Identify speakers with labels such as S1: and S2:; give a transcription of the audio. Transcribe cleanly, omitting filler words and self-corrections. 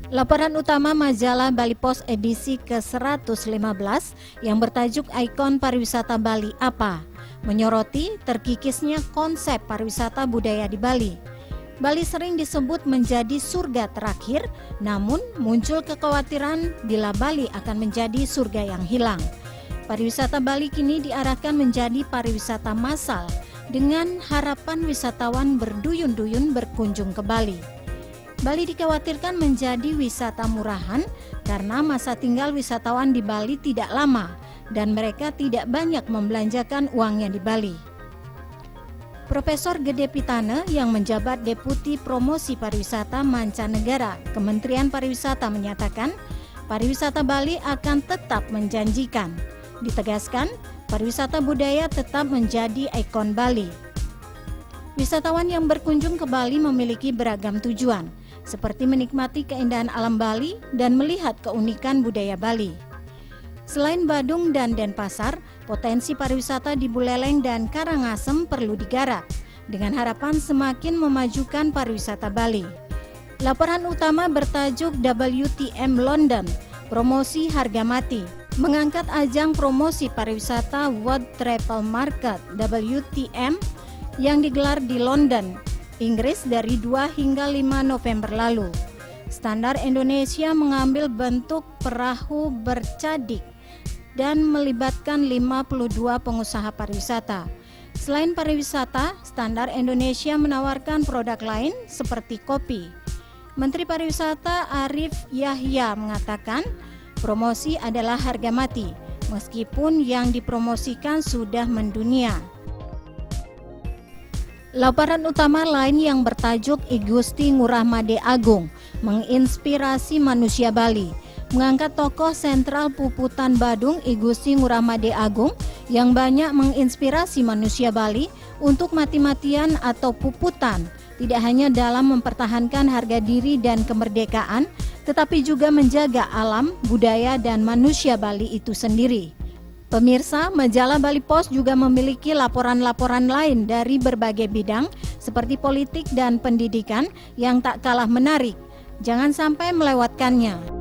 S1: Laporan utama majalah Bali Post edisi ke-115 yang bertajuk Ikon Pariwisata Bali Apa? Menyoroti terkikisnya konsep pariwisata budaya di Bali. Bali sering disebut menjadi surga terakhir, namun muncul kekhawatiran bila Bali akan menjadi surga yang hilang. Pariwisata Bali kini diarahkan menjadi pariwisata massal dengan harapan wisatawan berduyun-duyun berkunjung ke Bali. Bali dikhawatirkan menjadi wisata murahan karena masa tinggal wisatawan di Bali tidak lama dan mereka tidak banyak membelanjakan uangnya di Bali. Profesor Gede Pitana yang menjabat Deputi Promosi Pariwisata Mancanegara Kementerian Pariwisata menyatakan pariwisata Bali akan tetap menjanjikan. Ditegaskan, pariwisata budaya tetap menjadi ikon Bali. Wisatawan yang berkunjung ke Bali memiliki beragam tujuan, seperti menikmati keindahan alam Bali dan melihat keunikan budaya Bali. Selain Badung dan Denpasar, potensi pariwisata di Buleleng dan Karangasem perlu digarap, dengan harapan semakin memajukan pariwisata Bali. Laporan utama bertajuk WTM London, Promosi Harga Mati, mengangkat ajang promosi pariwisata World Travel Market WTM yang digelar di London, Inggris dari 2 hingga 5 November lalu. Standar Indonesia mengambil bentuk perahu bercadik dan melibatkan 52 pengusaha pariwisata. Selain pariwisata, Standar Indonesia menawarkan produk lain seperti kopi. Menteri Pariwisata Arif Yahya mengatakan, promosi adalah harga mati, meskipun yang dipromosikan sudah mendunia. Laporan utama lain yang bertajuk I Gusti Ngurah Made Agung menginspirasi manusia Bali, mengangkat tokoh sentral Puputan Badung I Gusti Ngurah Made Agung yang banyak menginspirasi manusia Bali untuk mati-matian atau puputan, tidak hanya dalam mempertahankan harga diri dan kemerdekaan, tetapi juga menjaga alam, budaya, dan manusia Bali itu sendiri. Pemirsa, majalah Bali Post juga memiliki laporan-laporan lain dari berbagai bidang seperti politik dan pendidikan yang tak kalah menarik. Jangan sampai melewatkannya.